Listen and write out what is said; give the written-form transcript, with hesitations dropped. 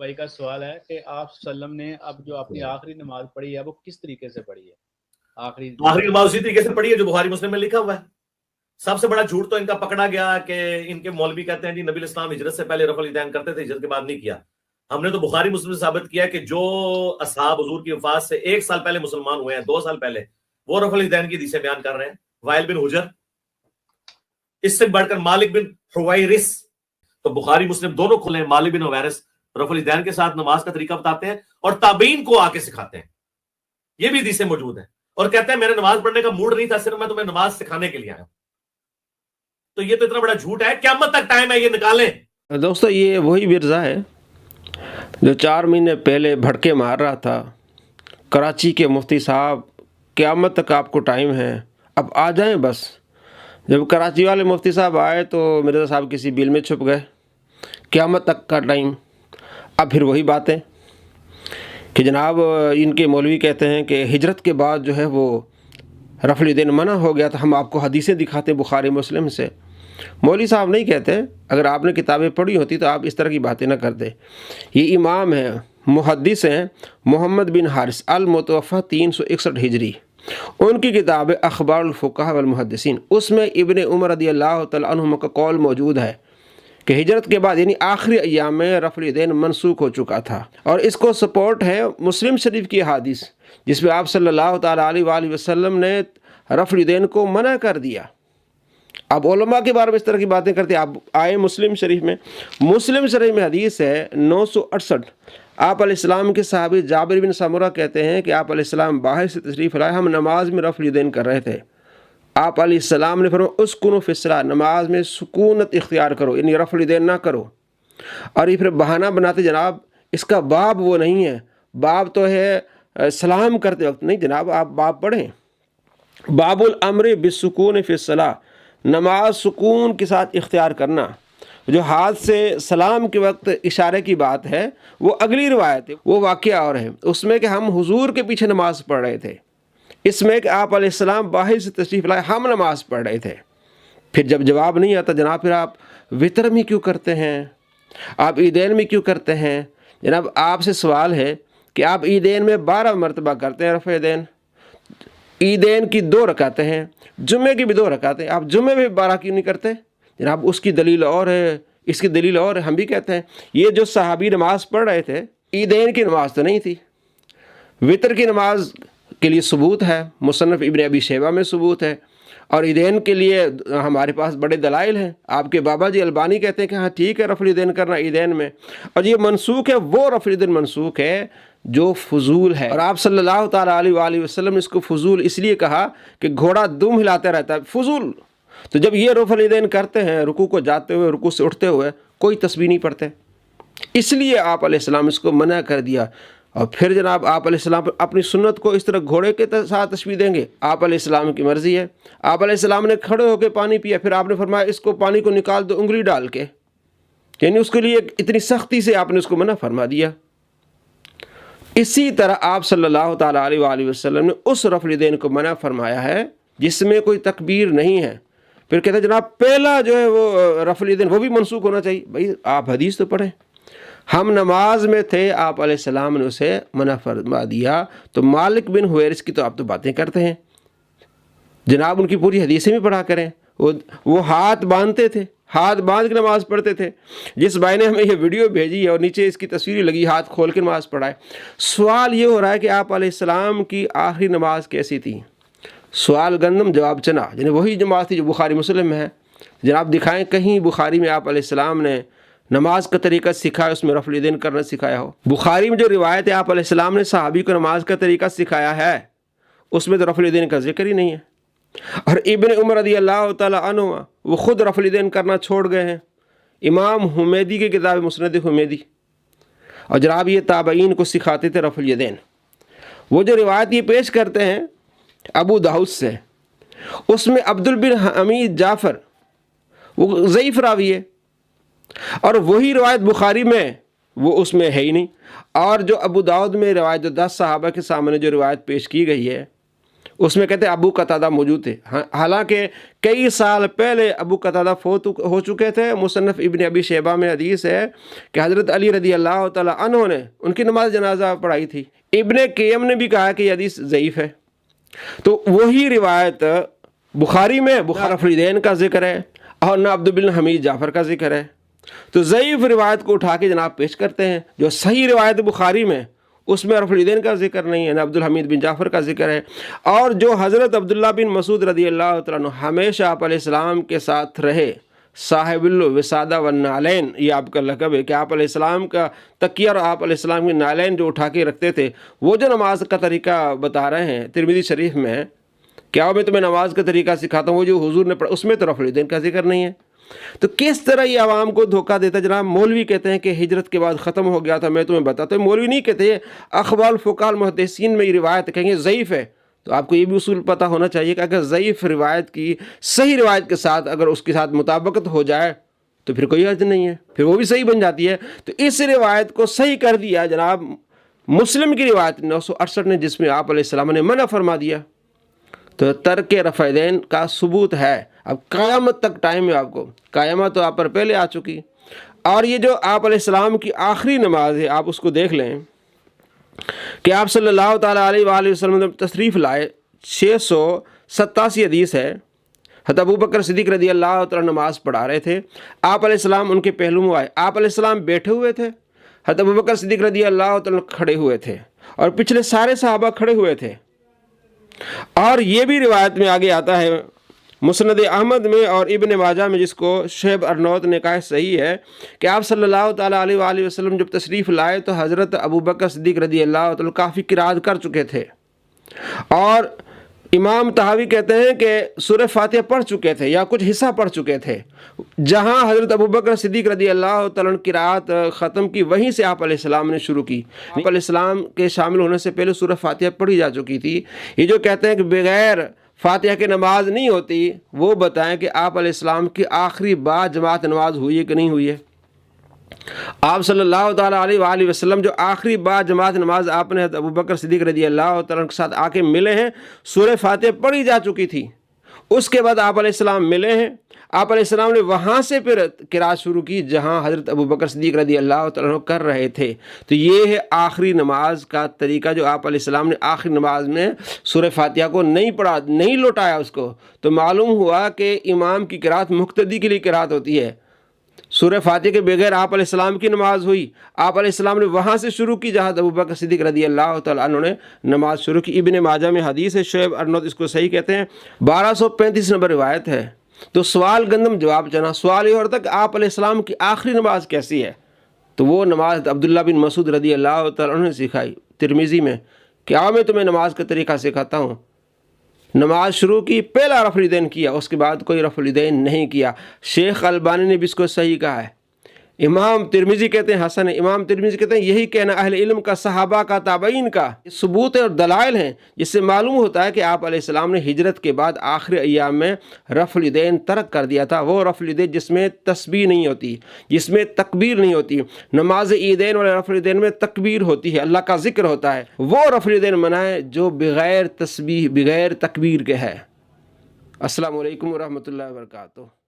بھائی کا سوال ہے کہ آپ وسلم نے اب جو اپنی آخری نماز پڑھی ہے وہ کس طریقے سے پڑھی ہے؟ آخری نماز اسی طریقے سے پڑھی ہے جو بخاری مسلم میں لکھا ہوا ہے۔ سب سے بڑا جھوٹ تو ان کا پکڑا گیا کہ ان کے مولوی کہتے ہیں جی نبی الاسلام ہجرت سے پہلے رفع الیدین کرتے تھے، ہجرت کے بعد نہیں کیا۔ ہم نے تو بخاری مسلم سے ثابت کیا کہ جو اصحاب حضور کی وفات سے 1 سال پہلے مسلمان ہوئے ہیں، 2 سال پہلے، وہ رفع الیدین کی حدیثیں بیان کر رہے ہیں۔ وائل بن حجر، اس سے بڑھ کر مالک بن حویرث، تو بخاری مسلم دونوں کھلے ہیں۔ مالک بن حویرث رفع الیدین کے ساتھ نماز کا طریقہ بتاتے ہیں اور تابعین کو آ کے سکھاتے ہیں، یہ بھی حدیثیں موجود ہیں، اور کہتے ہیں میرے نماز پڑھنے کا موڈ نہیں تھا، صرف میں تمہیں نماز سکھانے کے لیے آیا ہوں۔ تو یہ تو اتنا بڑا جھوٹ ہے، قیامت تک ٹائم ہے، یہ نکالیں۔ دوستو یہ وہی مرزا ہے جو 4 مہینے پہلے بھڑکے مار رہا تھا کراچی کے مفتی صاحب قیامت تک آپ کو ٹائم ہے، اب آ جائیں بس۔ جب کراچی والے مفتی صاحب آئے تو مرزا صاحب کسی بل میں چھپ گئے، قیامت تک کا ٹائم۔ اب پھر وہی باتیں کہ جناب ان کے مولوی کہتے ہیں کہ ہجرت کے بعد جو ہے وہ رفع الیدین منع ہو گیا تھا، ہم آپ کو حدیثیں دکھاتے ہیں بخاری مسلم سے۔ مولوی صاحب نہیں کہتے، اگر آپ نے کتابیں پڑھی ہوتی تو آپ اس طرح کی باتیں نہ کرتے۔ یہ امام ہیں، محدث ہیں، محمد بن حارث المتوفی 361 ہجری، ان کی کتاب ہے اخبار الفقہاء والمحدثین، اس میں ابن عمر رضی اللہ تعالیٰ عنہما کا قول موجود ہے کہ ہجرت کے بعد یعنی آخری ایام میں رفع الیدین منسوخ ہو چکا تھا، اور اس کو سپورٹ ہے مسلم شریف کی حدیث جس میں آپ صلی اللہ تعالیٰ علیہ وآلہ وسلم نے رفع الیدین کو منع کر دیا۔ اب علماء کے بارے میں اس طرح کی باتیں کرتے ہیں۔ آپ آئے مسلم شریف میں، مسلم شریف میں حدیث ہے 968، آپ علیہ السلام کے صحابی جابر بن سمرہ کہتے ہیں کہ آپ علیہ السلام باہر سے تشریف لائے، ہم نماز میں رفع الیدین کر رہے تھے، آپ علیہ السلام نے فرمایا اسکنوا فی الصلاۃ، نماز میں سکونت اختیار کرو، یعنی رفع الیدین نہ کرو۔ اور یہ پھر بہانہ بناتے جناب اس کا باب وہ نہیں ہے، باب تو ہے سلام کرتے وقت، نہیں جناب آپ باب پڑھیں، باب الامر بالسکون فی الصلاۃ، نماز سکون کے ساتھ اختیار کرنا۔ جو ہاتھ سے سلام کے وقت اشارے کی بات ہے وہ اگلی روایت ہے، وہ واقعہ اور ہے، اس میں کہ ہم حضور کے پیچھے نماز پڑھ رہے تھے، اس میں کہ آپ علیہ السلام باہر سے تشریف لائے، ہم نماز پڑھ رہے تھے۔ پھر جب جواب نہیں آتا جناب پھر آپ وطر میں کیوں کرتے ہیں، آپ عیدین میں کیوں کرتے ہیں؟ جناب آپ سے سوال ہے کہ آپ عیدین میں 12 مرتبہ کرتے ہیں رفع الیدین، عیدین کی 2 رکعتیں ہیں، جمعے کی بھی 2 رکعتیں، آپ جمعے میں 12 کیوں نہیں کرتے؟ جناب اس کی دلیل اور ہے، اس کی دلیل اور ہے۔ ہم بھی کہتے ہیں یہ جو صحابی نماز پڑھ رہے تھے عیدین کی نماز تو نہیں تھی، وطر کی نماز کے لیے ثبوت ہے، مصنف ابن ابی شیبہ میں ثبوت ہے، اور عیدین کے لیے ہمارے پاس بڑے دلائل ہیں۔ آپ کے بابا جی البانی کہتے ہیں کہ ہاں ٹھیک ہے رفع الیدین کرنا عیدین میں، اور یہ منسوخ ہے، وہ رفع الیدین منسوخ ہے جو فضول ہے، اور آپ صلی اللہ تعالیٰ علیہ وآلہ وسلم نے اس کو فضول اس لیے کہا کہ گھوڑا دم ہلاتا رہتا ہے، فضول۔ تو جب یہ رفع الیدین کرتے ہیں رکوع کو جاتے ہوئے، رکوع سے اٹھتے ہوئے، کوئی تسبیح نہیں پڑھتے، اس لیے آپ علیہ السلام اس کو منع کر دیا۔ اور پھر جناب آپ علیہ السلام اپنی سنت کو اس طرح گھوڑے کے ساتھ تشبیہ دیں گے؟ آپ علیہ السلام کی مرضی ہے، آپ علیہ السلام نے کھڑے ہو کے پانی پیا، پھر آپ نے فرمایا اس کو پانی کو نکال دو انگلی ڈال کے، یعنی اس کے لیے اتنی سختی سے آپ نے اس کو منع فرما دیا۔ اسی طرح آپ صلی اللہ تعالیٰ علیہ وآلہ وسلم نے اس رفع الیدین کو منع فرمایا ہے جس میں کوئی تکبیر نہیں ہے۔ پھر کہتے ہیں جناب پہلا جو ہے وہ رفع الیدین وہ بھی منسوخ ہونا چاہیے۔ بھائی آپ حدیث تو پڑھیں، ہم نماز میں تھے، آپ علیہ السلام نے اسے منع فرما دیا، تو مالک بن حویرث کی تو آپ تو باتیں کرتے ہیں، جناب ان کی پوری حدیثیں بھی پڑھا کریں، وہ ہاتھ باندھتے تھے، ہاتھ باندھ کے نماز پڑھتے تھے۔ جس بھائی نے ہمیں یہ ویڈیو بھیجی ہے اور نیچے اس کی تصویر لگی، ہاتھ کھول کے نماز پڑھائے۔ سوال یہ ہو رہا ہے کہ آپ علیہ السلام کی آخری نماز کیسی تھی؟ سوال گندم جواب چنا، یعنی وہی نماز تھی جو بخاری مسلم میں ہے۔ جناب دکھائیں کہیں بخاری میں آپ علیہ السلام نے نماز کا طریقہ سکھایا، اس میں رفع الیدین کرنا سکھایا ہو؟ بخاری میں جو روایت ہے آپ علیہ السلام نے صحابی کو نماز کا طریقہ سکھایا ہے، اس میں تو رفع الیدین کا ذکر ہی نہیں ہے۔ اور ابن عمر رضی اللہ تعالیٰ عنہ وہ خود رفع الیدین کرنا چھوڑ گئے ہیں، امام حمیدی کی کتاب مسند حمیدی، اور جناب یہ تابعین کو سکھاتے تھے رفع الیدین۔ وہ جو روایت یہ پیش کرتے ہیں ابو داؤد سے، اس میں عبد بن حمید جعفر وہ ضعیف راوی ہے، اور وہی روایت بخاری میں وہ اس میں ہے ہی نہیں۔ اور جو ابو داؤد میں روایت جو 10 صحابہ کے سامنے جو روایت پیش کی گئی ہے اس میں کہتے ہیں ابو قتادہ موجود تھے، حالانکہ کئی سال پہلے ابو قتادہ فوت ہو چکے تھے۔ مصنف ابن ابی شیبہ میں حدیث ہے کہ حضرت علی رضی اللہ تعالیٰ عنہ نے ان کی نماز جنازہ پڑھائی تھی۔ ابن قیم نے بھی کہا کہ یہ حدیث ضعیف ہے۔ تو وہی روایت بخاری میں بخاری رفع الیدین کا ذکر ہے اور نہ عبد بن حمید جعفر کا ذکر ہے۔ تو ضعیف روایت کو اٹھا کے جناب پیش کرتے ہیں، جو صحیح روایت بخاری میں اس میں رفع الیدین کا ذکر نہیں ہے، نہ عبد الحمید بن جعفر کا ذکر ہے۔ اور جو حضرت عبداللہ بن مسعود رضی اللہ تعالیٰ عنہ ہمیشہ آپ علیہ السلام کے ساتھ رہے، صاحب الوسادہ والنعلین، یہ آپ کا لقب ہے کہ آپ علیہ السلام کا تکیہ اور آپ علیہ السلام کے نعلین جو اٹھا کے رکھتے تھے، وہ جو نماز کا طریقہ بتا رہے ہیں ترمذی شریف میں، کیا میں تمہیں نماز کا طریقہ سکھاتا ہوں، وہ جو حضور نے پڑھا اس میں تو رفع الیدین کا ذکر نہیں ہے۔ تو کس طرح یہ عوام کو دھوکہ دیتا ہے؟ جناب مولوی کہتے ہیں کہ ہجرت کے بعد ختم ہو گیا تھا، میں تمہیں بتاتا ہوں، مولوی نہیں کہتے، اخبار فقال محدثین میں یہ روایت کہیں گے ضعیف ہے۔ تو آپ کو یہ بھی اصول پتہ ہونا چاہیے کہ اگر ضعیف روایت کی صحیح روایت کے ساتھ اگر اس کے ساتھ مطابقت ہو جائے تو پھر کوئی حرج نہیں ہے، پھر وہ بھی صحیح بن جاتی ہے۔ تو اس روایت کو صحیح کر دیا جناب مسلم کی روایت 968 نے، جس میں آپ علیہ السلام نے منع فرما دیا۔ تو ترک رفع الیدین کا ثبوت ہے۔ اب قیامت تک ٹائم ہے، آپ کو قیامت تو آپ پر پہلے آ چکی۔ اور یہ جو آپ علیہ السلام کی آخری نماز ہے، آپ اس کو دیکھ لیں کہ آپ صلی اللہ تعالیٰ علیہ وآلہ وسلم نے تشریف لائے، 687 حدیث ہے۔ حضرت ابوبکر صدیق رضی اللہ تعالیٰ نماز پڑھا رہے تھے، آپ علیہ السلام ان کے پہلو میں آئے، آپ علیہ السلام بیٹھے ہوئے تھے، حضرت ابوبکر صدیق رضی اللہ تعالیٰ کھڑے ہوئے تھے اور پچھلے سارے صحابہ کھڑے ہوئے تھے۔ اور یہ بھی روایت میں آگے آتا ہے مسند احمد میں اور ابن ماجہ میں، جس کو شعیب ارنوت نے کہا صحیح ہے، کہ آپ صلی اللہ تعالیٰ علیہ وآلہ وسلم جب تشریف لائے تو حضرت ابوبکر صدیق رضی اللہ تعالیٰ کافی قرات کر چکے تھے، اور امام طحاوی کہتے ہیں کہ سورہ فاتحہ پڑھ چکے تھے یا کچھ حصہ پڑھ چکے تھے۔ جہاں حضرت ابوبکر صدیق رضی اللہ تعالیٰ قرات ختم کی، وہیں سے آپ علیہ السلام نے شروع کی۔ آپ علیہ السلام کے شامل ہونے سے پہلے سورہ فاتحہ پڑھی جا چکی تھی۔ یہ جو کہتے ہیں کہ بغیر فاتحہ کی نماز نہیں ہوتی، وہ بتائیں کہ آپ علیہ السلام کی آخری بار جماعت نماز ہوئی ہے کہ نہیں ہوئی ہے۔ آپ صلی اللہ تعالیٰ علیہ وآلہ وسلم جو آخری بار جماعت نماز آپ نے ابوبکر صدیق رضی اللہ تعالیٰ کے ساتھ آ کے ملے ہیں، سورہ فاتحہ پڑھی جا چکی تھی۔ اس کے بعد آپ علیہ السلام ملے ہیں، آپ علیہ السلام نے وہاں سے پھر قرات شروع کی جہاں حضرت ابوبکر صدیق رضی اللہ تعالیٰ کر رہے تھے۔ تو یہ ہے آخری نماز کا طریقہ، جو آپ علیہ السلام نے آخری نماز میں سورہ فاتحہ کو نہیں پڑھا، نہیں لوٹایا اس کو۔ تو معلوم ہوا کہ امام کی قرات مقتدی کے لیے قرات ہوتی ہے۔ سورہ فاتحہ کے بغیر آپ علیہ السلام کی نماز ہوئی، آپ علیہ السلام نے وہاں سے شروع کی جہاں ابوبکر صدیق رضی اللہ تعالیٰ عنہ نے نماز شروع کی۔ ابن ماجہ میں حدیث ہے، شعیب ارنوت اس کو صحیح کہتے ہیں، 1235 نمبر روایت ہے۔ تو سوال گندم جواب چنا، سوال یہ ہوتا ہے کہ آپ علیہ السلام کی آخری نماز کیسی ہے؟ تو وہ نماز عبداللہ بن مسعود رضی اللہ تعالیٰ عنہ نے سکھائی ترمذی میں، کہ آؤ میں تمہیں نماز کا طریقہ سکھاتا ہوں۔ نماز شروع کی، پہلا رفع الیدین کیا، اس کے بعد کوئی رفع الیدین نہیں کیا۔ شیخ البانی نے بھی اس کو صحیح کہا ہے۔ امام ترمذی کہتے ہیں حسن ہے، امام ترمذی کہتے ہیں یہی کہنا اہل علم کا، صحابہ کا، تابعین کا ثبوت اور دلائل ہیں، جس سے معلوم ہوتا ہے کہ آپ علیہ السلام نے ہجرت کے بعد آخری ایام میں رفع الیدین ترک کر دیا تھا۔ وہ رفع الیدین جس میں تسبیح نہیں ہوتی، جس میں تکبیر نہیں ہوتی۔ نماز عیدین والے رفع الیدین میں تکبیر ہوتی ہے، اللہ کا ذکر ہوتا ہے، وہ رفع الیدین منع ہے جو بغیر تسبیح بغیر تکبیر کے ہے۔ السلام علیکم ورحمۃ اللہ وبرکاتہ۔